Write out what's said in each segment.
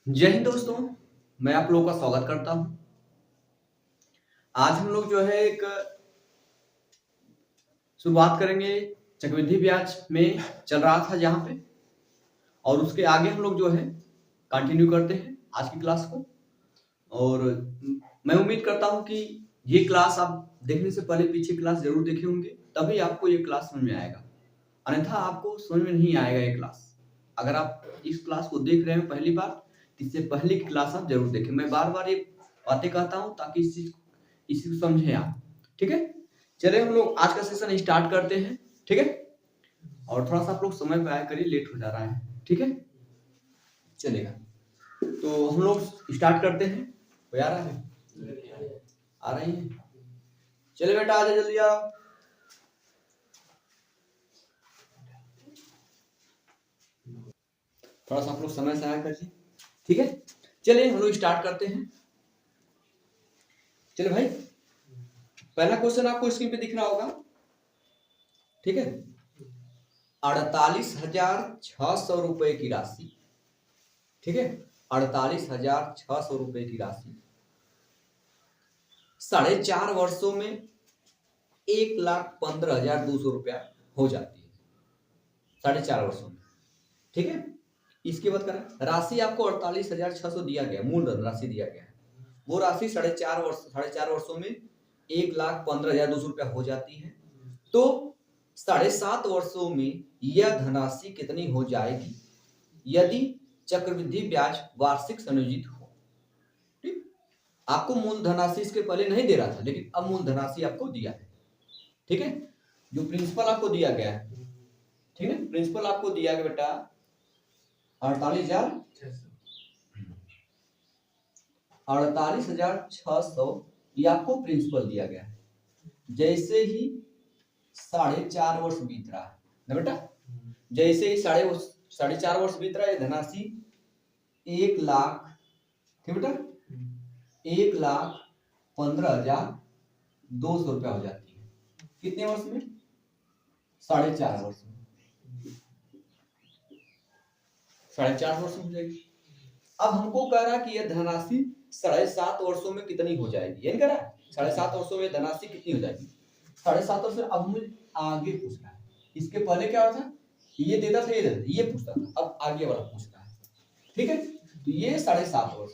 जय हिंद दोस्तों। मैं आप लोगों का स्वागत करता हूं। आज हम लोग जो है एक शुरुआत करेंगे चक्रवृद्धि ब्याज में चल रहा था जहां पे, और उसके आगे हम लोग जो है कंटिन्यू करते हैं आज की क्लास को। और मैं उम्मीद करता हूं कि ये क्लास आप देखने से पहले पीछे क्लास जरूर देखे होंगे, तभी आपको ये क्लास समझ में आएगा, अन्यथा आपको समझ में नहीं आएगा ये क्लास। अगर आप इस क्लास को देख रहे हैं पहली बार, तो इससे पहले की क्लास आप जरूर देखें। मैं बार बार ये बातें कहता हूं ताकि इसी को समझें आप। ठीक है, चलिए हम लोग आज का सेशन स्टार्ट करते हैं। ठीक है, और थोड़ा सा आप लोग समय पे आया करिए, लेट हो जा रहा है। ठीक है, चलेगा। तो हम लोग स्टार्ट करते हैं। कोई आ रहा है? आ रही है? चलिए बेटा, आ जाओ जल्दी आओ। थोड़ा सा आप लोग समय से आया करिए। ठीक है, चलिए हम लोग स्टार्ट करते हैं। चलिए भाई, पहला क्वेश्चन आपको स्क्रीन पे दिख रहा होगा। ठीक है, 48,600 रुपए की राशि। ठीक है, 48,600 रुपए की राशि 4.5 वर्षों में 1,15,200 रुपया हो जाती है। 4.5 वर्षों में। ठीक है, इसके बाद करें, राशि आपको 48,600 दिया गया, मूल राशि दिया गया है। वो राशि 4.5 वर्षों में 1,15,200 रुपया हो जाती है। तो 7.5 वर्षों में यह धनराशि कितनी हो जाएगी यदि चक्रवृद्धि ब्याज वार्षिक संयोजित हो। ठीक, आपको मूल धनराशि इसके पहले नहीं दे रहा था, लेकिन अब मूल धनराशि आपको दिया है। ठीक है, जो प्रिंसिपल आपको दिया गया है, ठीक है, प्रिंसिपल आपको दिया गया बेटा 48,600 ये आपको प्रिंसिपल दिया गया है। जैसे ही 4.5 वर्ष बीत रहा है ना बेटा, जैसे ही 4.5 वर्ष बीत रहा है, धनराशि 1,00,000, ठीक बेटा, 1,15,200 रुपया हो जाती है। कितने वर्ष में? 4.5 वर्ष में। 4.5 वर्ष में हो जाएगी। अब हमको कह रहा है कि यह धनराशि 7.5 वर्षों में कितनी हो जाएगी, ये कह रहा है 7.5 वर्षों में धनराशि कितनी हो जाएगी। 7.5 वर्ष में अब मुझे आगे पूछना है। इसके पहले क्या होता, ये देता था, ये पूछता था, अब आगे वाला पूछता है। ठीक है, तो ये 7.5 वर्ष।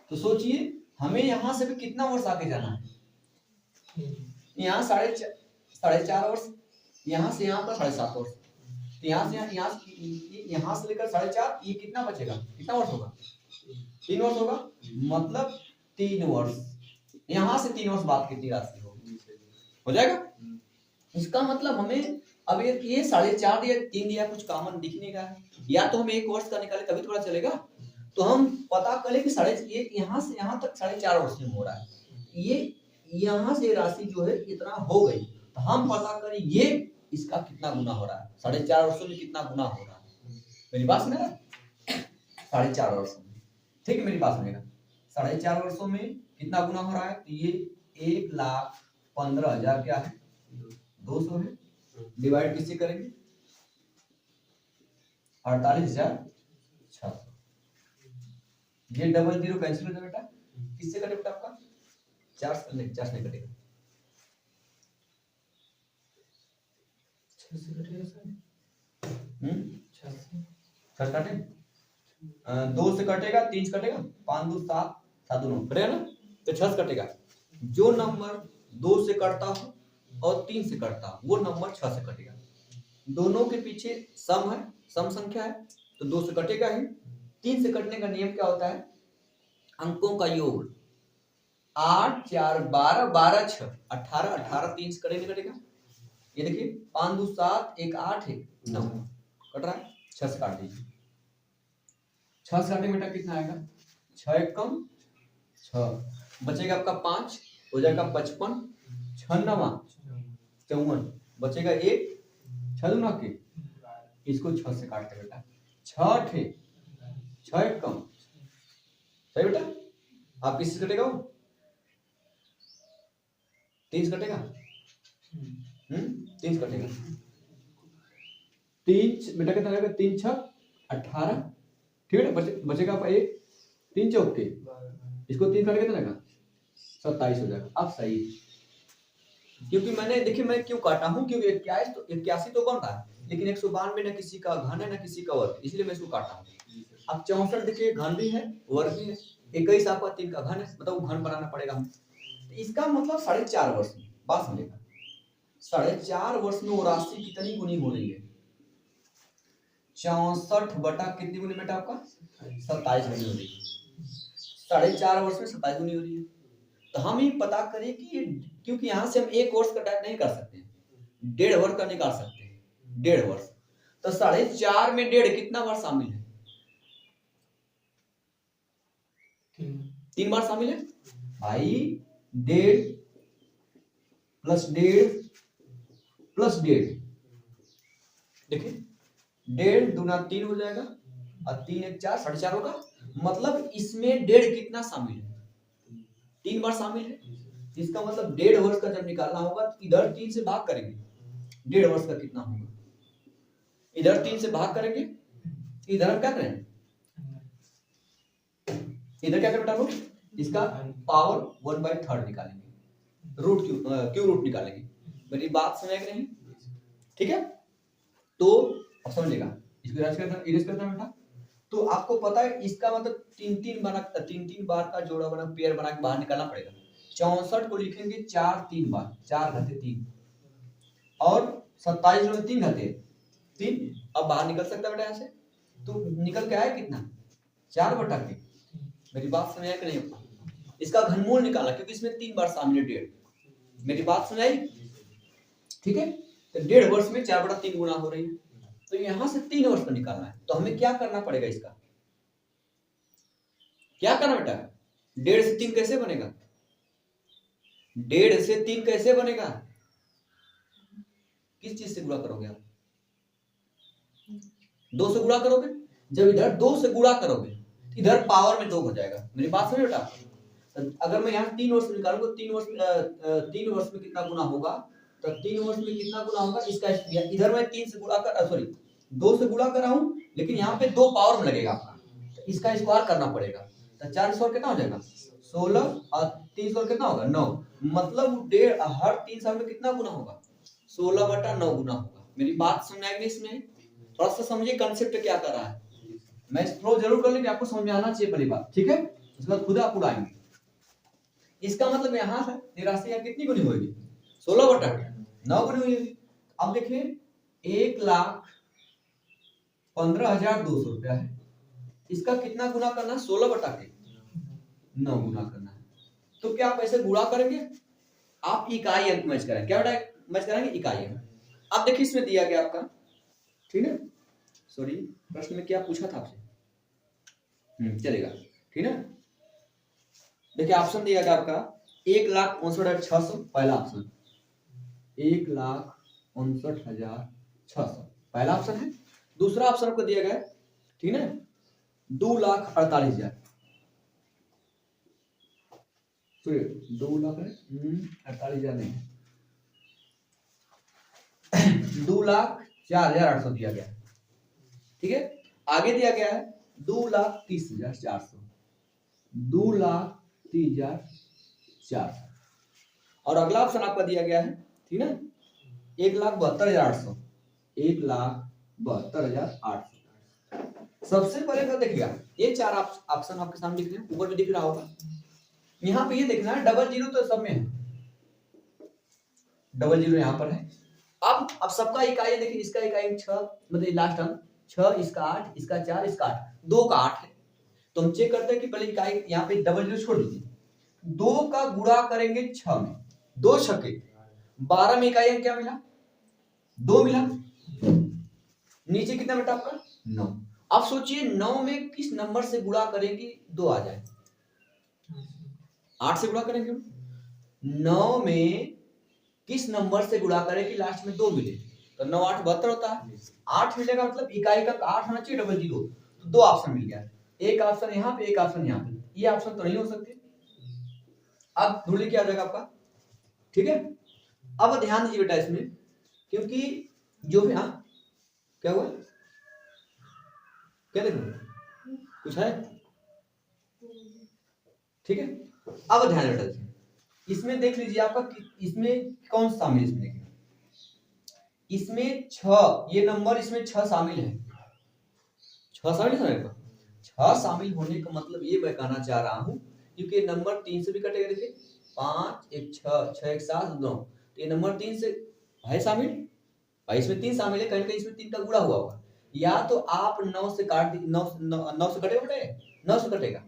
तो सोचिए हमें यहां से भी कितना वर्ष आगे जाना है। यहाँ 4.5 वर्ष, यहाँ से यहाँ पर 7.5 वर्ष, तो यहाँ से लेकर 4.5, ये कितना बचेगा, कितना वर्ष होगा? 3 वर्ष होगा। मतलब 3 वर्ष, यहाँ से 3 वर्ष बाद कितनी राशि होगी, हो जाएगा। इसका मतलब हमें अब ये 4.5 या 3 दिया, कुछ कॉमन दिखने का है, या तो हम 1 वर्ष का निकाले तभी थोड़ा चलेगा। तो हम पता करें कि ये यहाँ से यहाँ तक 4.5 वर्ष में हो रहा है, ये यहाँ से राशि जो है इतना हो गई, तो हम पता करें ये इसका कितना गुना हो रहा है, 4.5 वर्षों में कितना गुना हो रहा है। मेरी बात सुनेगा? 4.5 वर्षों में, ठीक है, मेरी बात सुनेगा। 4.5 वर्षों में कितना गुना हो रहा है, तो ये 1,15,000 क्या है, 200 है। डिवाइड किससे करेंगे? 48,600। ये डबल जीरो कैंसिल हो जाएगा बेटा, किससे कटे बेटा आपका? 4 से नहीं, 4 से नहीं कटेगा, 6 से कटेगा सर। 6 काटे, 2 से कटेगा, 3 से कटेगा, 5 2 7 7 2 9 कटेगा ना, तो 6 से कटेगा। जो नंबर 2 से कटता हो और 3 से कटता हो, वो नंबर 6 से कटेगा। दोनों के पीछे सम है, सम संख्या है, तो 2 से कटेगा ही। 3 से कटने का नियम क्या होता है? अंकों का योग, 8 4 12 12 6 18 18 3 से कटेगा, कटेगा। ये देखिए 5 2 7 1 8 1 9 कट रहा है, 6 से काट दीजिए। 6 से काटे बेटा कितना आएगा? 6 एक कम 6, बचेगा आपका 5, हो जाएगा 55, 6 9 54, बचेगा 1, 6 दूना के, इसको 6 से काटते बेटा, 6 थे 6 एक कम, सही बेटा। आप किससे कटेगा? वो 3 से कटेगा, 3 से कटेगा, 3 बेटा कितना रहेगा, 3 6 18, ठीक है ना, बचेगा आपका 1, 3 चौके, इसको 3 काट कितना रहेगा 27 हो जाएगा। अब सही, क्योंकि मैंने देखिए मैं क्यों काटा हूं, क्योंकि 81 तो बन रहा है, लेकिन 192 ना किसी का घन है ना किसी का वर्ग, इसलिए मैं इसको काटा हूं। अब 64 देखिए घन भी है वर्ग भी है, 21 आपका 3 का घन है, मतलब घन बनाना पड़ेगा हमें। तो इसका मतलब 4.5 वर्ष में, बात समझेगा, 4.5 वर्ष में वो राशि कितनी गुनी हो रही है, 64 बटा कितनी गुनी बेटा आपका 27 गुनी हो रही है, 4.5 वर्ष में 27 गुनी हो रही है। तो हम ये पता करें कि क्योंकि यहाँ से हम 1 वर्ष का टाइप नहीं कर सकते, 1.5 वर्ष का निकाल सकते हैं, 1.5 वर्ष, तो 4.5 में 1.5 कितना बार शामिल है, 3 बार शामिल है भाई, 1.5 प्लस 1.5 प्लस 1.5, देखिए 1.5 दूना 3 हो जाएगा और 3 1 4, 4.5 होगा, मतलब इसमें 1.5 कितना शामिल है, 3 बार शामिल है। इसका मतलब 1.5 वर्ष का जब निकालना होगा तो इधर 3 से भाग करेंगे, 1.5 वर्ष का कितना होगा, इधर 3 से भाग करेंगे, इधर हम क्या करें, इधर क्या करें बेटा लोग, इसका पावर 1/3 निकालेंगे, रूट क्यों रूट निकालेंगे, मेरी बात समझ नहीं, ठीक है। तो अब समझिएगा, इसको इरेज करता है बेटा, तो आपको पता है इसका मतलब 3 बार का जोड़ा बना पेयर बना के बाहर निकालना पड़ेगा। 64 को लिखेंगे 4 3 बार, 4 घाते 3, और 27 में 3 घाते 3, अब बाहर निकल सकता है बेटा ऐसे, तो निकल के आया कितना 4 बटा के, मेरी बात समझ आई कि नहीं, इसका घनमूल निकाला क्योंकि इसमें 3 बार शामिल है 1.5, मेरी बात सुनाई, ठीक है। तो 1.5 वर्ष में 4 बटा 3 गुना हो रही है, तो यहां से 3 वर्ष का निकालना है, तो हमें क्या करना पड़ेगा, इसका क्या करना बेटा, 1.5 से 3 कैसे बनेगा, 1.5 से 3 कैसे बनेगा, किस चीज से गुणा करोगे आप, 2 से गुणा करोगे, जब इधर 2 से गुणा करोगे इधर पावर में 2 हो जाएगा, मेरी बात समझ बेटा। अगर मैं यहाँ 3 वर्ष निकालूंगा, 3 वर्ष में कितना गुना होगा, तो 3 वर्ष में कितना गुना होगा, इसका इधर मैं 3 से गुणा कर, सॉरी 2 से गुणा कर रहा हूं, लेकिन यहाँ पे 2 पावर में लगेगा आपका, तो इसका स्क्वायर करना पड़ेगा, तो 4 स्क्वायर कितना हो जाएगा 16, और 3 स्क्वायर कितना होगा 9, मतलब हर 3 साल में कितना गुना होगा 16 बटा 9 गुना होगा। मेरी बात समझ आएगी इसमें, थोड़ा सा समझिए कंसेप्ट क्या कर रहा है, मैं फ्लो जरूर कर लेंगे, आपको समझ में आना चाहिए पहली बात, ठीक है, उसके बाद खुद आप उड़ाएंगे। इसका मतलब यहाँ है निराशा यहाँ कितनी गुनी होगी 16 बटा 9 गुनी हुई। अब देखिए 1,15,200 रुपया है, इसका कितना गुना करना है 16 बटा के 9 गुना करना है, तो क्या आप ऐसे गुणा करेंगे, आप इकाई अंक मैच करेंगे, क्या बेटा मैच करेंगे इकाई अंक। अब देखिए इसमें दिया गया आपका, ठीक है, सॉरी प्रश्न में क्या पूछा था आपसे, चलेगा ठीक है। देखिए ऑप्शन दिया गया आपका 1,59,600, पहला ऑप्शन 1,59,600 पहला ऑप्शन है। दूसरा ऑप्शन आपको दिया गया ठीक है 2,48,000, सॉरी 2,48,000 नहीं 2,04,800 दिया गया, ठीक है। आगे दिया गया है 2,30,400, 2,30,400, और अगला ऑप्शन आपका दिया गया है ठीक है 1,72,800, 1,72,800। सबसे पहले तो देखिएगा ये 4 ऑप्शन आपके सामने दिख रहे हैं, ऊपर भी दिख रहा होगा, यहाँ पे ये देखना है 00 तो सब में है, 00 यहाँ पर है। अब सबका इकाई देखिए, इसका इकाई 6 मतलब लास्ट अंक 6, इसका 8, इसका 4, इसका 8, 2 का 8 है, तो हम चेक करते हैं कि पहले इकाई यहाँ पे 00 छोड़ दीजिए, 2 का गुणा करेंगे 6 में, 2 छक्के 12 में इकाई क्या मिला 2 मिला, नीचे कितना बेटा आपका 9। अब सोचिए 9 में किस नंबर से गुणा करेंगे 2 आ जाए, 8 से गुणा करेंगे, 9 में किस नंबर से गुणा करें कि लास्ट में 2 मिले, तो 9 8 72 होता है, 8 मिलेगा मतलब इकाई का 8 होना चाहिए 00, तो 2 ऑप्शन मिल गया, एक ऑप्शन यहाँ पे एक ऑप्शन यहाँ पे, ये ऑप्शन तो नहीं हो सकते। अब ढूंढिए क्या आ जाएगा आपका, ठीक है। अब ध्यान दीजिए बेटा इसमें, क्योंकि जो भी क्या हुआ, क्या देखो कुछ है, ठीक है। अब ध्यान रखिए, इसमें देख लीजिए आपका इसमें कौन सा शामिल, इसमें देखिए इसमें 6, ये नंबर इसमें 6 शामिल है, 6 शामिल है ना, 6 शामिल होने का मतलब ये मैं कहना चाह रहा हूं, क्योंकि नंबर 3 से भी कटेगा, देखिए 5 1 6 6 1 7 9, तो ये नंबर 3 से है शामिल भाई, इसमें 3 शामिल है, कहीं कहीं इसमें 3 का गुणा हुआ होगा, या तो आप 9 से काट 9 से कटेगा बेटे, 9 से कटेगा,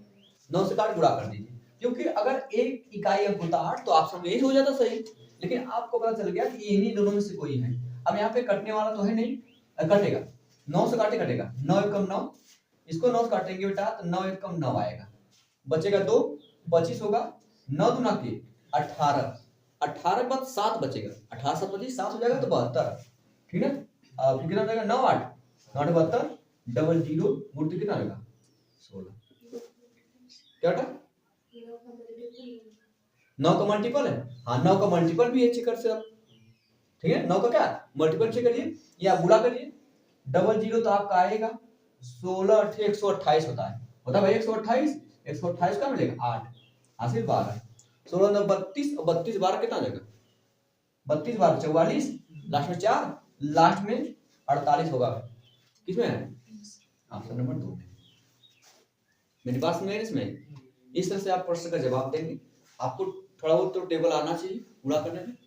9 से काट गुणा कर दीजिए, क्योंकि अगर एक इकाई अंक होता 8 तो आप सब यही हो जाता सही, लेकिन आपको पता चल गया कि इन्हीं दोनों में से कोई है। अब यहाँ पे कटने वाला तो है नहीं, कटेगा 9 से काटे कटेगा, 9 एकम 9, इसको 9 से काटेंगे बेटा तो 9 एकम 9 आएगा, बचेगा 2, 25 होगा, 9 दूना के 18, 18 के बाद 7 बचेगा, 18 7 25 7 हो जाएगा तो 72, ठीक है। फिर कितना बचेगा 9 8 9 72, डबल 0 गुण कितना आएगा 16, क्या बेटा 9 का मल्टीपल है, हाँ 9 का मल्टीपल भी है, चेक कर से आप, ठीक है, 9 का क्या मल्टीपल चेक करिए या गुणा करिए, डबल 0 तो आपका आएगा 16 128 होता है भाई, 128 128 का मिलेगा 8 हासिल 12, 16 9 32 और 32 12 कितना जाएगा 32 12 44, लास्ट में 4, लास्ट में 48 होगा, किसमें है ऑप्शन नंबर 2 में। मेरी बात सुन रहे हैं इसमें, इस तरह से आप प्रश्न का जवाब देंगे, आपको थोड़ा बहुत तो टेबल आना चाहिए पूरा करने में,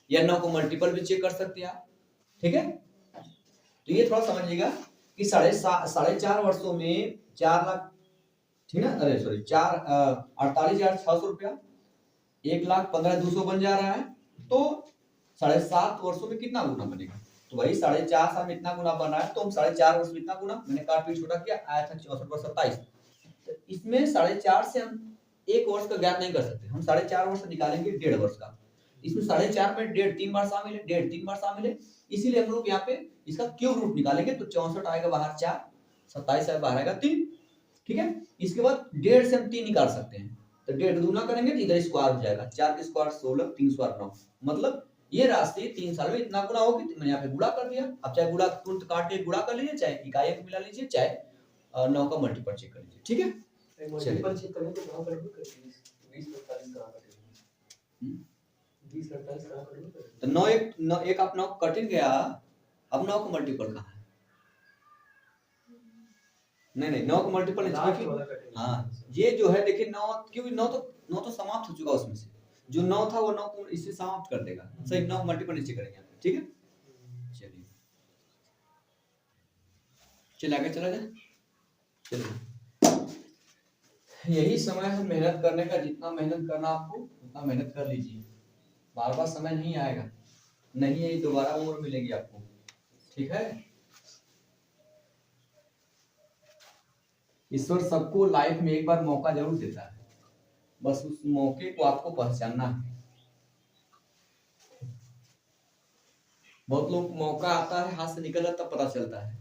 या 9 को मल्टीपल भी चेक कर सकते हैं आप, ठीक है। तो ये थोड़ा समझिएगा कि 4.5 वर्षों में 4 लाख, ठीक है, अरे सॉरी 48,600 रुपया, 1,15,200 बन जा रहा है, तो 7.5 वर्षों में कितना गुना बनेगा, तो भाई 4.5 साल में इतना गुना बना है, तो हम 4.5 वर्ष में इतना गुना, मैंने काट पीट छोटा किया, आया था 64 पर 27, तो इसमें 4.5 से हम 1 वर्ष का ज्ञात नहीं कर सकते, हम 4.5 वर्ष निकालेंगे 1.5 वर्ष का, इसमें 4.5 में 1.5 3 बार शामिल है, 1.5 3 बार शामिल है, इसीलिए हम लोग यहाँ पे इसका क्यूब रूट निकालेंगे, तो 64 आएगा बाहर 4, 27 आएगा बाहर आएगा 3, ठीक है। इसके बाद 1.5 से हम 3 निकाल सकते हैं, तो 1.5 दूना करेंगे तो इधर स्क्वायर हो जाएगा, 4 के स्क्वायर 16, 3 स्क्वायर 9, मतलब ये राशि 3 साल में इतना गुना होगी, तो मैंने यहाँ पे गुणा कर दिया, अब चाहे गुणा तुरंत काट के गुणा कर लीजिए, चाहे इकाई अंक मिला लीजिए, चाहे 9 का मल्टीपल चेक कर लीजिए, ठीक है। मल्टीपल चेक करें तो 9 कर दो 20 48 कहां कटेगा 20 48 कहां करेंगे, तो 9 एक आप 9 कट गया, अब 9 का मल्टीपल कहां है, नहीं 9 का मल्टीपल इसमें, हाँ ये जो है देखिए 9, क्योंकि 9 तो समाप्त हो चुका, उसमें से जो 9 था वो 9 को इससे समाप्त कर देगा, सही 9 मल्टीपल नीचे करेंगे, ठीक है। चलिए आगे चला जाए, चलिए यही समय है मेहनत करने का, जितना मेहनत करना आपको उतना मेहनत कर लीजिए, बार बार समय नहीं आएगा, नहीं है दोबारा उम्र मिलेगी आपको, ठीक है। ईश्वर सबको लाइफ में एक बार मौका जरूर देता है, बस उस मौके को आपको पहचानना है। बहुत लोग मौका आता है हाथ से निकल जाता तब पता चलता है,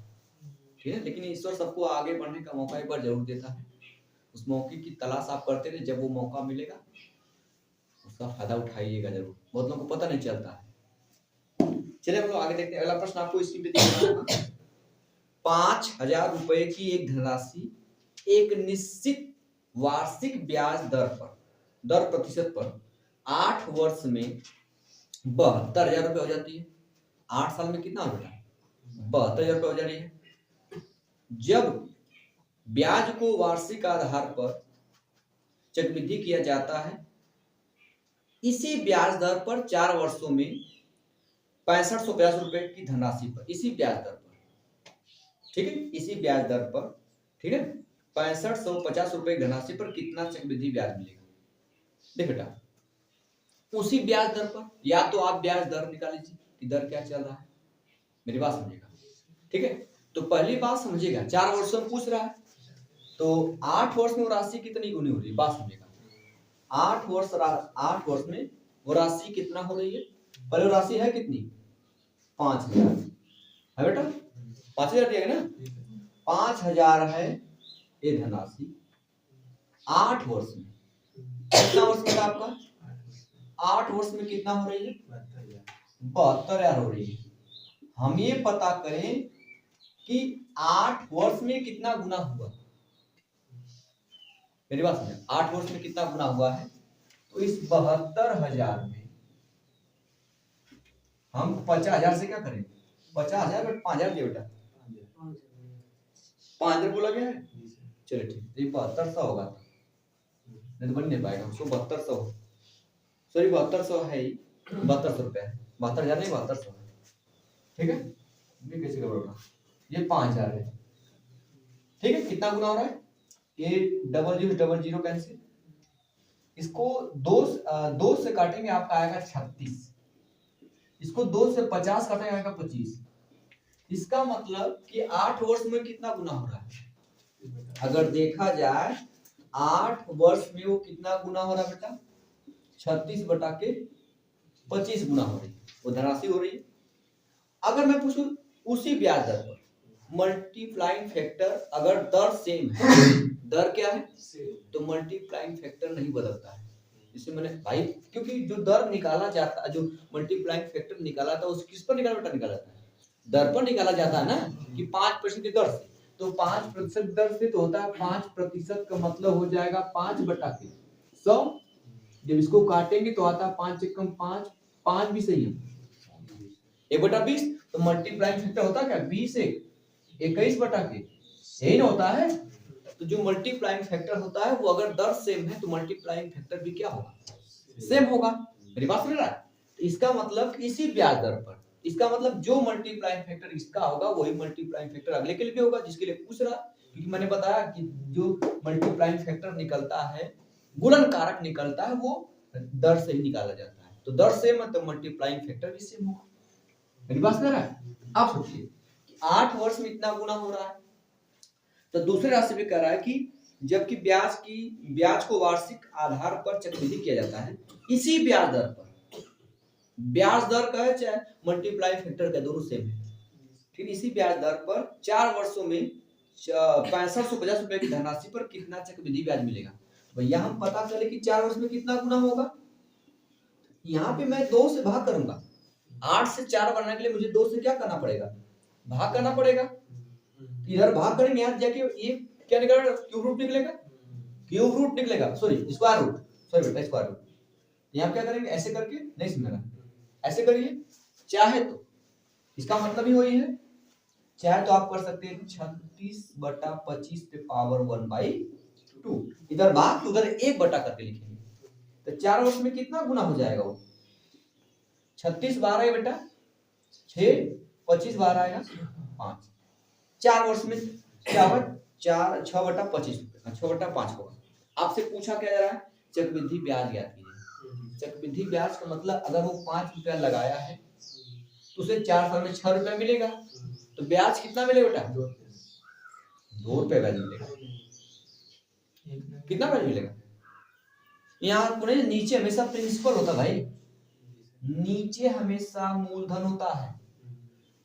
ठीक है, लेकिन ईश्वर सबको आगे बढ़ने का मौका एक बार जरूर देता है, उस मौके की तलाश आप करते रहे, जब वो मौका मिलेगा उसका फायदा उठाइएगा जरूर, बहुत लोगों को पता नहीं चलता है। चलिए हम लोग आगे देखते हैं, अगला प्रश्न आपको इसकी भी देखना होगा, 5,000 रुपए की एक धनराशि एक निश्चित वार्षिक ब्याज दर प्रतिशत पर 8 वर्ष में 72,000 रुपए हो जाती है, 8 साल में कितना हो जाता है 72,000 रुपए हो जा रही है। जब ब्याज को वार्षिक आधार पर चक्रवृद्धि किया जाता है, इसी ब्याज दर पर 4 वर्षों में 6550 रुपए की धनराशि पर, इसी ब्याज दर पर, ठीक है, इसी ब्याज दर पर, ठीक है, 6550 रुपए धनराशि पर कितना चक्रवृद्धि ब्याज मिलेगा। देख बेटा, उसी ब्याज दर पर, या तो आप ब्याज दर निकाल लीजिए कि दर क्या चल रहा है, मेरी बात समझिएगा, ठीक है। तो पहली बात समझिएगा, 4 वर्षों में पूछ रहा है, तो 8 वर्ष में वो राशि कितनी गुनी हो रही है, बात समझिएगा, 8 वर्ष में वो राशि कितना हो रही है, पहले राशि है कितनी 5,000 है बेटा, 5,000 दिया है ना, 5,000 है ये धनराशि, 8 वर्ष में कितना वर्ष में आपका 8 वर्ष में कितना हो रही है 72,000 हो रही है। हम ये पता करें कि 8 वर्ष में कितना गुना हुआ, मेरी बात सुनिए, 8 वर्ष में कितना गुना हुआ है। तो इस 72,000 में हम 50,000 से क्या करेंगे, 50,000 में 5,000 दिया बेटा, 5,000 बोला गया है, चलिए ठीक, तो ये 7200 होगा, नहीं तो बन नहीं पाएगा, उसको 7200, सॉरी 7200 है ही, 7200 रुपया है, 72,000 नहीं 7200 है, ठीक है, ये कैसे गड़बड़ होगा, ये 5,000 है, ठीक है, कितना गुना हो रहा है, ये 0000 कैंसिल, इसको दो से काटेंगे आपका आएगा 36, इसको 2 से 50 काटेंगे आएगा 25, इसका मतलब कि 8 वर्ष में कितना गुना हो रहा है, अगर देखा जाए 8 वर्ष में वो कितना गुना हो रहा है बेटा, 36 बटा के 25 गुना हो रही है, वो धनराशि हो रही है। अगर मैं पूछूं उसी ब्याज दर पर मल्टीप्लाइंग फैक्टर अगर दर सेम है, दर क्या है, तो मल्टीप्लाइंग फैक्टर नहीं बदलता है, इसे मैंने भाई, क्योंकि जो दर निकाला जाता है, जो मल्टीप्लाइंग फैक्टर निकाला था उस किस पर निकाला जाता है, दर पर निकाला जाता है ना, कि 5% की दर से, तो 5% दर से तो होता है 5% का मतलब हो जाएगा 5 बटा के 100, जब इसको काटेंगे तो आता है 5 एकम 5, 5 भी सही है, 1/20, तो मल्टीप्लाइंग फैक्टर होता क्या 20 21 बटा के, यही ना होता है। तो जो मल्टीप्लाइंग फैक्टर होता है वो अगर दर सेम है तो मल्टीप्लाइंग फैक्टर भी क्या होगा, सेम होगा, मेरी बात सुन रहा है। तो इसका मतलब इसी ब्याज दर पर, इसका मतलब जो मल्टीप्लाइंग फैक्टर इसका होगा वही मल्टीप्लाइंग फैक्टर अगले के लिए भी होगा, जिसके लिए पूछ रहा, क्योंकि मैंने बताया कि जो मल्टीप्लाइंग फैक्टर निकलता है, गुणन कारक निकलता है, वो दर से ही निकाला जाता है, तो दर सेम है तो मल्टीप्लाइंग फैक्टर भी सेम होगा, मेरी बात सुन रहा है। आप सोचिए 8 वर्ष में इतना गुना हो रहा है, तो दूसरे राशि में कह रहा है कि जबकि ब्याज को वार्षिक आधार पर चक्रवृद्धि किया जाता है, इसी ब्याज दर पर, ब्याज दर का है चाहे मल्टीप्लाई फैक्टर का, दोनों सेम है, ठीक, इसी ब्याज दर पर 4 वर्षों में 6550 रुपए की धनराशि पर कितना चक्रवृद्धि ब्याज मिलेगा। भैया हम पता चले कि 4 वर्ष में कितना गुना होगा, यहाँ पे मैं 2 से भाग करूंगा, 8 से 4 बनने के लिए मुझे 2 से क्या करना पड़ेगा, भाग करना पड़ेगा, इधर भाग करेंगे, यहाँ जाके ये क्या निकलेगा, क्यूब रूट निकलेगा, क्यूब रूट निकलेगा, सॉरी स्क्वायर रूट, सॉरी बेटा स्क्वायर रूट, यहाँ क्या करेंगे ऐसे करके, नहीं समझना, ऐसे करिए, चाहे तो इसका मतलब ही वही है, चाहे तो आप कर सकते हैं 36 बटा 25 पे पावर 1/2, इधर भाग उधर 1 बटा करके लिखेंगे, तो 4 वर्ष में कितना गुना हो जाएगा वो, 36 12 बेटा 6, 25 12 आएगा 5, 4 वर्ष में क्या होगा, 6 बटा 25, 6 बटा 5 होगा। आपसे पूछा क्या जा रहा है, चक्रवृद्धि ब्याज ज्ञात कीजिए, चक्रवृद्धि ब्याज का मतलब अगर वो 5 रुपया लगाया है तो उसे 4 साल में 6 रुपया मिलेगा, तो ब्याज कितना मिलेगा बेटा, 2 रुपये ब्याज मिलेगा, कितना ब्याज मिलेगा, यहाँ पुणे नीचे हमेशा प्रिंसिपल होता भाई, नीचे हमेशा मूलधन होता है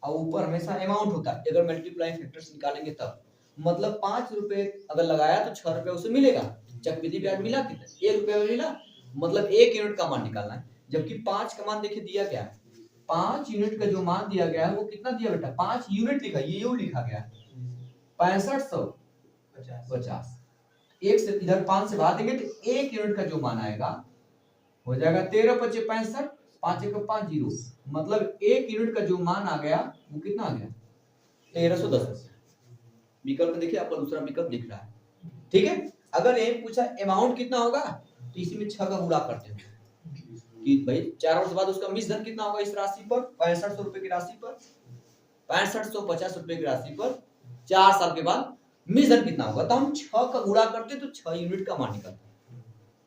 और ऊपर हमेशा अमाउंट होता है, अगर मल्टीप्लाइंग फैक्टर्स निकालेंगे तब, मतलब 5 रुपए अगर लगाया तो 6 रुपए उसे मिलेगा, चक्रवृद्धि ब्याज मिला कितना, 1 रुपया मिला, मतलब 1 यूनिट का मान निकालना है, जबकि 5 का मान देखिए दिया गया है, 5 यूनिट का जो मान दिया गया है वो कितना दिया बेटा, 5 यूनिट लिखा, ये यू लिखा गया है 6550, एक से इधर 5 से भाग देंगे तो 1 यूनिट का जो मान आएगा हो जाएगा 13 × 5 = 65, 5 × 5 0, मतलब 1 यूनिट का जो मान आ गया वो कितना आ गया 1310। विकल्प में देखिए आपका दूसरा विकल्प दिख रहा है, ठीक है। अगर यही पूछा अमाउंट कितना होगा तो इसी में 6 का गुणा करते हैं कि भाई 4 वर्ष बाद उसका मिश्र धन कितना होगा इस राशि पर, 6500 रुपए की राशि पर, 6550 रुपए की राशि पर 4 साल के बाद मिश्र धन कितना होगा, तो हम 6 का गुणा करते तो 6 यूनिट का मान निकलता।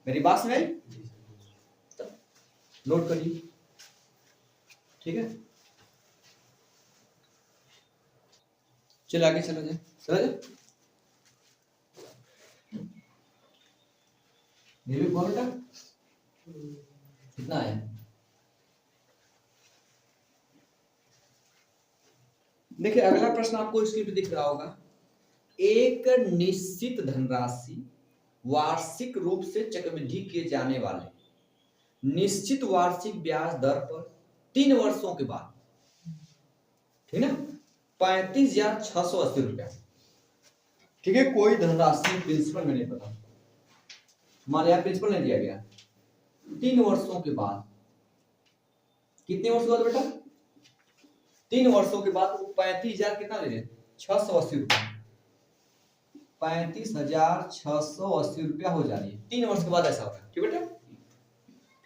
मेरी बात समझ आई, नोट करिए, ठीक है। चल आगे चला जाए, चला जाए, बेटा कितना है, देखिए अगला प्रश्न आपको स्क्रीन पे दिख रहा होगा, एक निश्चित धनराशि वार्षिक रूप से चक्रवृद्धि किए जाने वाले निश्चित वार्षिक ब्याज दर पर 3 वर्षों के बाद, ठीक ना, ₹35,680 रुपया। ठीक है, कोई धनराशि प्रिंसिपल में नहीं पता, मान लिया प्रिंसिपल नहीं दिया गया। 3 वर्षों के बाद, कितने वर्ष बाद बेटा? 3 वर्षों के बाद वो 35,000 कितना ले रहे? 680 रुपया। 35,680 रुपया हो जा रही है 3 वर्ष के बाद, ऐसा होगा। ठीक बेटा,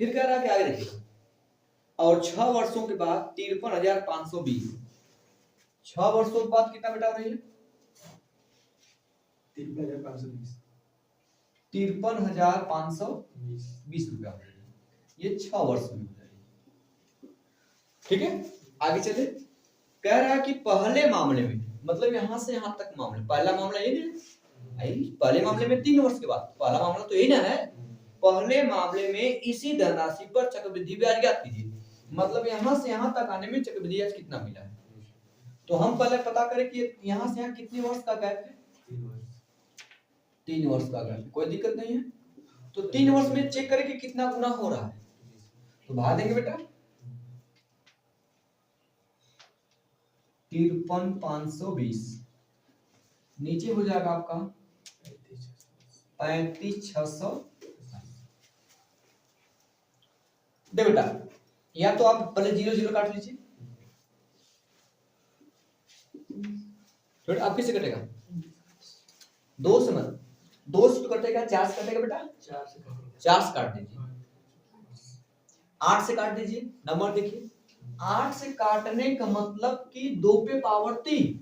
फिर कह रहा है कि आगे देखिए, और 6 वर्षों के बाद 53,520। 6 वर्षों के बाद कितना बेटा हो रही है? 53,520। 53,520 रुपया हो रही है। ये 6 वर्ष में हो जाएगी। ठीक है, आगे चले। कह रहा है कि पहले मामले में, मतलब यहां से यहां तक मामले, पहला मामला ये नहीं, पहले मामले में 3 वर्ष के बाद, पहला मामला तो यही ना है। पहले मामले में इसी धनराशि पर चक्रवृद्धि ब्याज ज्ञात कीजिए, मतलब यहां से यहां तक आने में चक्रवृद्धि ब्याज कितना मिला है। तो हम पहले पता करें कि यहां से यहां कितने वर्ष का गैप है? 3 वर्ष का गैप, कोई दिक्कत नहीं है। तो 3 वर्ष में चेक करें कि कितना गुना हो रहा है, तो भाग देंगे बेटा। 53,520 नीचे हो जाएगा आपका 35,600। दे बेटा, या तो आप पहले 0 काट लीजिए, अब किससे कटेगा? 2 से मत, 2 से तो कटेगा, 4 से कटेगा बेटा, 4 से काट दीजिए। 8 से काट दीजिए, नंबर देखिए, 8 से काटने का मतलब कि 2 पे पावर 3,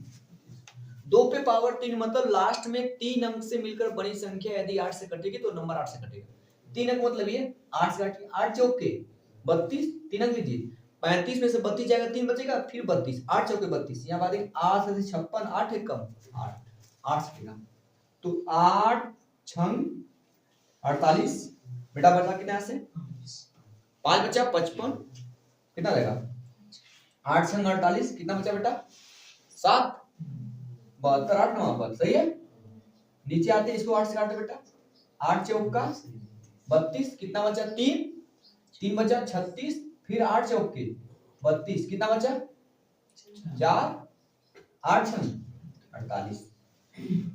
2 पे पावर 3 मतलब लास्ट में 3 अंक से मिलकर बनी संख्या यदि 8 से कटेगी तो नंबर 8 से कटेगा। 3 अंक मतलब ये 8 से काटिए, 8 चौके 32, 3 अंक लीजिए, 35 में से 32 जाएगा, 3 बचेगा, फिर 32, 8 चौके 32, यहाँ बात 8 से 56, 8 एक कम 8 से, तो 8 छंग 48 बेटा, बचा कितना से 5 बचा 55, कितना रहेगा? 8 छंग 48, कितना बचा बेटा? 7, 72, 8 9 72, सही है। नीचे आते हैं, इसको 8 से काटते बेटा, 8 चौका 32, कितना बचा? 3 बचा 36, फिर 8 चौके 32, कितना बचा? 4, 8 छंग 48।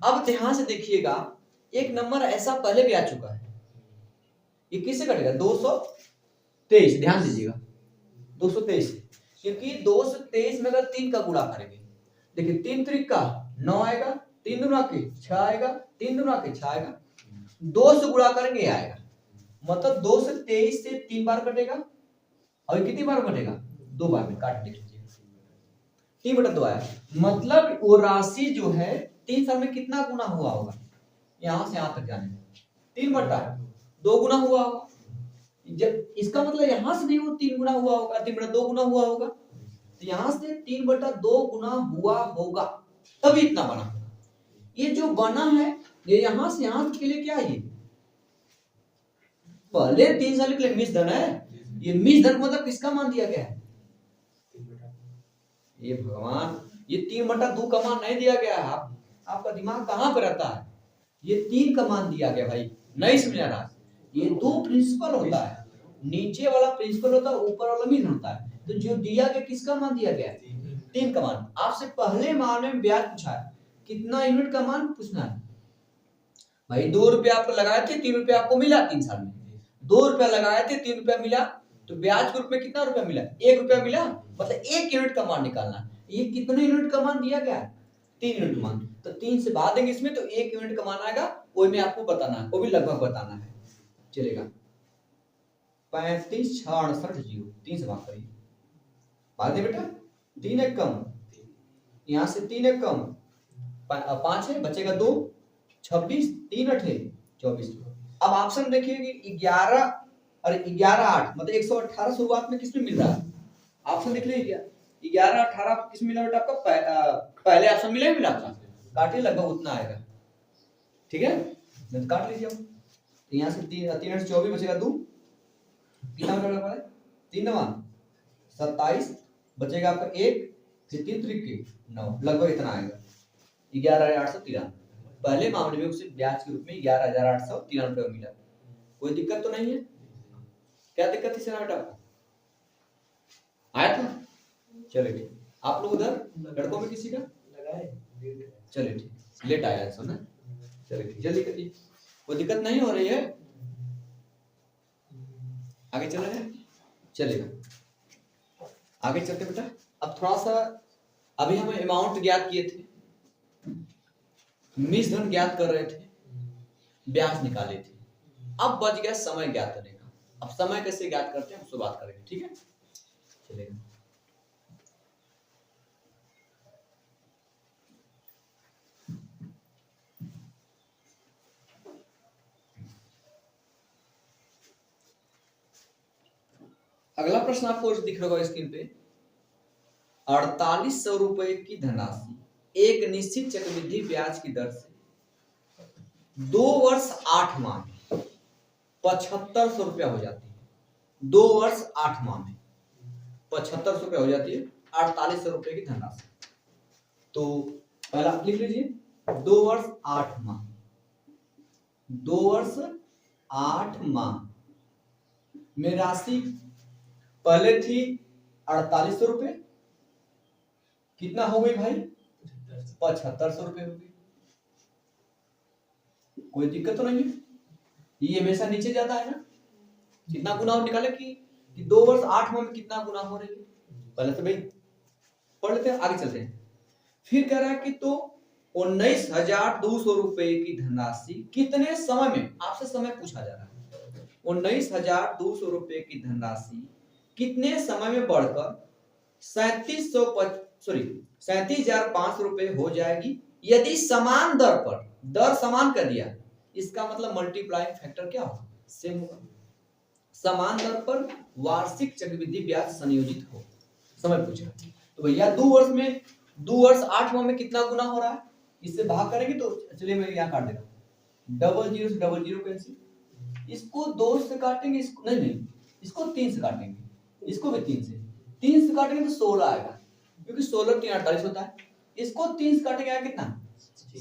अब ध्यान से देखिएगा, एक नंबर ऐसा पहले भी आ चुका है, ये किससे कटेगा? 223, ध्यान दीजिएगा 223, क्योंकि 223 में अगर 3 का गुणा करेंगे, देखिए 3 त्रिका 9 आएगा, 3 दूना के 6 आएगा, 3 दूना के 6 आएगा, 2 से गुणा करेंगे आएगा, मतलब 223 से 3 बार कटेगा, और कितनी बार कटेगा? 2 बार में। काट लीजिए, 3/2 आया, मतलब वो राशि जो है 3 साल में कितना गुना हुआ होगा? यहां से यहां तक जाने में 3/2 गुना हुआ होगा। जब इसका मतलब यहां से भी वो 3 गुना हुआ होगा, 3/2 गुना हुआ होगा, तो यहां से 3/2 गुना हुआ होगा, तभी इतना बना। ये जो बना है ये यहां से यहां के लिए क्या है? ये पहले 3 साल के लिए मिस धन है, ये मिस धन मतलब किसका मान दिया गया है? ये भगवान, ये 3/2 का मान नहीं दिया गया है। आपका दिमाग कहां पे रहता है? ये 3 का मान दिया गया भाई, नहीं समझ रहा। ये 2 प्रिंसिपल होता है, नीचे वाला प्रिंसिपल होता है, ऊपर वाला मीन होता है। तो जो दिया गया किसका मान दिया गया? 3 का मान। आपसे पहले मामले में ब्याज पूछा है, कितना यूनिट का मान पूछना है भाई। 2 रुपया आपको लगाए थे, 3 रुपया आपको मिला 3 साल में। 2 रुपया लगाए थे, 3 रुपया मिला, तो ब्याज के रूप में कितना रुपया मिला? 1 रुपया मिला, मतलब 1 यूनिट का मान निकालना। ये कितने यूनिट का मान दिया गया? 3 यूनिट मान। तो 3 से भाग देंगे इसमें, तो 1 यूनिट का मान आएगा, वही में आपको बताना है, वो भी लगभग बताना है। चलेगा 35 6 68 0, 3 से भाग करिए, भाग दे बेटा, 3 एक कम, यहाँ से 3 एक कम, 5 है, बचेगा 2, 26, 3 8 24। अब ऑप्शन देखिए कि 11 और 11 8, मतलब 118 शुरुआत में किसमें मिल रहा है? ऑप्शन देख लीजिए, 11 18 किस मिला बेटा आपका? पहले ऑप्शन मिला था, काटिए, लगभग उतना आएगा। ठीक है, तो काट लीजिए। अब यहाँ से 3 8 24 बचेगा 2, कितना बचा? 3 9 27, बचेगा आपका 1, फिर 3 त्रिक 9, लगभग इतना आएगा 11,893। पहले मामले में उसे ब्याज के रूप में 11,893 रुपये मिला। कोई दिक्कत तो नहीं है? क्या दिक्कत थी बेटा आपको? आया था? चलिए आप लोग उधर लड़कों में किसी का लगाए चलिए ठीक, लेट आया है ना, चलिए ठीक, जल्दी करिए, कोई दिक्कत नहीं हो रही है, आगे चल रहे हैं, चलेगा आगे चलते बेटा। अब थोड़ा सा, अभी हम अमाउंट ज्ञात किए थे, मिस धन ज्ञात कर रहे थे, ब्याज निकाले थे, अब बच गया समय ज्ञात करने का। अब समय कैसे ज्ञात करते हैं उससे बात करेंगे, ठीक है, चलेगा। अगला प्रश्न आपको दिख रहा होगा स्क्रीन पे, 4800 रुपए की धनराशि एक निश्चित चक्रवृद्धि ब्याज की दर से 2 वर्ष 8 माह में 7500 रुपया हो जाती है। 2 वर्ष 8 माह में 7500 रुपया हो जाती है, 4800 रुपए की धनराशि। तो पहला आप लिख लीजिए, 2 वर्ष 8 माह, 2 वर्ष 8 माह में राशि पहले थी 4800 रुपए, कितना हो गई भाई 7500 रुपए हो गई। कोई दिक्कत तो नहीं है, ये हमेशा नीचे जाता है ना, कितना गुना हो निकाले कि 2 वर्ष 8 माह में कितना गुना हो रही है, पहले तो भाई पढ़ लेते हैं, आगे चलते हैं। फिर कह रहा है कि तो 19,200 रुपए की धनराशि कितने समय में, आपसे समय पूछा जा रहा है, 19,200 रुपए की धनराशि कितने समय में बढ़कर 37,500 रुपए हो जाएगी यदि समान दर पर, दर समान कर दिया, इसका मतलब मल्टीप्लाइंग फैक्टर क्या होगा, सेम होगा, समान दर पर वार्षिक चक्रवृद्धि ब्याज संयोजित हो, समय पूछा। तो भैया 2 वर्ष में, 2 वर्ष 8 माह में कितना गुना हो रहा है, इससे भाग करेंगे तो चलिए मैं यहाँ काट देगा, 00 से 00 कैंसिल, इसको 2 से काटेंगे, इसको नहीं, इसको 3 से काटेंगे, इसको भी 3 से काटेंगे तो 16 आएगा, क्योंकि 16 3 48 होता है, इसको 3 से काटेंगे आएगा कितना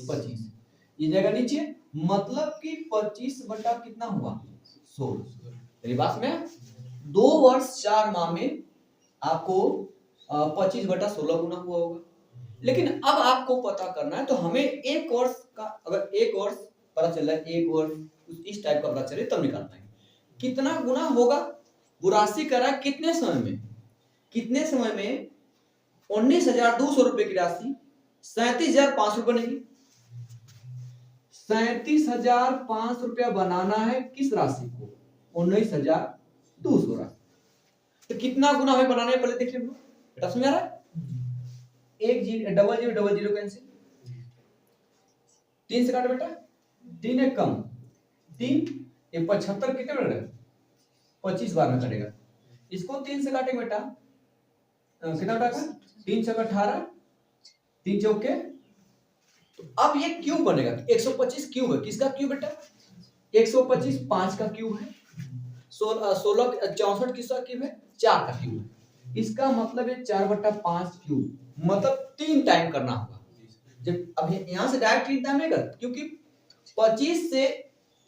25, ये जाएगा नीचे, मतलब कि 25 बटा कितना हुआ 16। मेरी बात में 2 वर्ष 4 माह में आपको 25 बटा 16 गुना हुआ होगा। लेकिन अब आपको पता करना है, तो हमें एक वर्ष का, अगर एक वर्ष पता चल रहा है, एक वर्ष इस टाइप का पता चले तब निकाल पाएंगे कितना गुना होगा। वो राशि करा कितने समय में, कितने समय में 19,200 रुपए की राशि 37,500 बनेगी, 37,500 रुपया बनाना है किस राशि को, 19,200 राशि, तो कितना गुना हमें बनाना है पहले देखिए बेटा, समझ आ रहा है, 0000 कैंसिल, 3 से काटो बेटा, 3 एक कम 3, ये 75 कितने में रहेगा 25 बार में कटेगा, इसको 3 से काटेंगे बेटा, कितना बेटा 3 छक्का 18, 3 चौके, तो अब ये क्यूब बनेगा, 125 क्यूब है, किसका क्यूब बेटा 125 5 का क्यूब है, 16 64 किसका क्यूब है 4 का क्यूब है, इसका मतलब है 4/5 क्यूब, मतलब 3 टाइम करना होगा। जब अब यहां से डायरेक्ट 3 टाइम नहीं कर, क्योंकि 25 से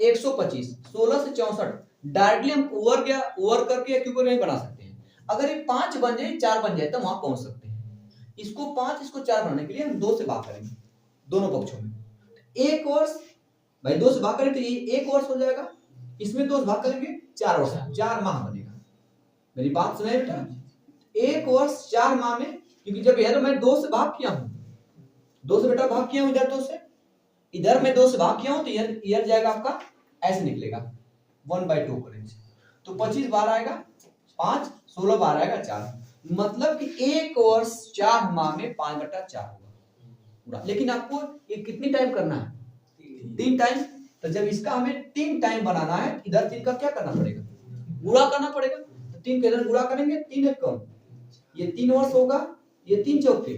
125 16 से 64 डायरेक्टली हम ओवर करके क्यूब नहीं बना सकते हैं, अगर ये 5 बन जाए 4 बन जाए तो वहां पहुंच सकते हैं। इसको 5 इसको 4 बनाने के लिए हम 2 से भाग करेंगे दोनों पक्षों में, एक वर्ष भाई 2 से भाग करें तो ये 1 वर्ष हो जाएगा, इसमें 2 से भाग करेंगे 4 वर्ष, 4 माह बनेगा। मेरी बात सुनाए बेटा, 1 वर्ष 4 माह में, क्योंकि जब यह तो मैं 2 से भाग किया हूं, 2 से बेटा भाग किया हूं, इधर 2 से, इधर मैं 2 से भाग किया हूं, तो इधर जाएगा आपका ऐसे निकलेगा 1/2 करेंगे, तो 25 बार आएगा 5, 16 बार आएगा 4, मतलब कि 1 वर्ष 4 माह में 5/4 होगा पूरा। लेकिन आपको ये कितनी टाइम करना है 3 टाइम, तो जब इसका हमें 3 टाइम बनाना है, इधर 3 का क्या करना पड़ेगा गुणा करना पड़ेगा, तो 3 के इधर गुणा करेंगे, 3 एक कम, ये 3 वर्ष होगा, ये 3 चौके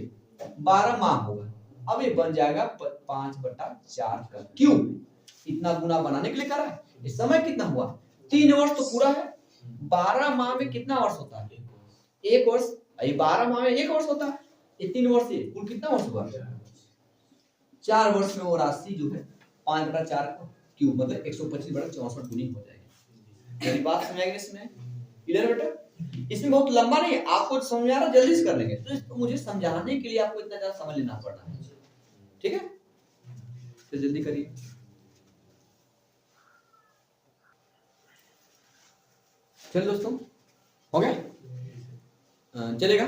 12 माह होगा, अब ये बन जाएगा 5/4 का क्यूब। इतना गुना बनाने के लिए करा है, इस समय कितना हुआ 3 वर्ष तो पूरा है, 12 माह में कितना वर्ष होता है 1 वर्ष, ये 12 माह में 1 वर्ष होता है, ये 3 वर्ष है, कुल कितना वर्ष हुआ 4 वर्ष में वो राशि जो है 5/4 का क्यूब, मतलब 125/64 गुनी हो जाएगी। मेरी बात समझ आई इसमें, इधर बेटा इसमें बहुत लंबा नहीं है, आपको समझ में आ रहा है, जल्दी से कर लेंगे। तो इसको मुझे समझाने के लिए आपको इतना ज्यादा समझ लेना पड़ रहा है, ठीक है? तो जल्दी करिए। चल दोस्तों, हो गया? चलेगा?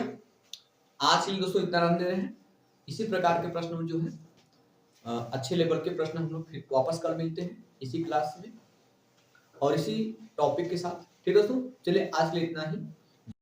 आज के लिए दोस्तों इतना रहने रहे हैं। इसी प्रकार के प्रश्न जो है अच्छे लेवल के प्रश्न हम लोग फिर वापस कल मिलते हैं इसी क्लास में और इसी टॉपिक के साथ। ठीक दोस्तों, चलिए आज के लिए इतना ही।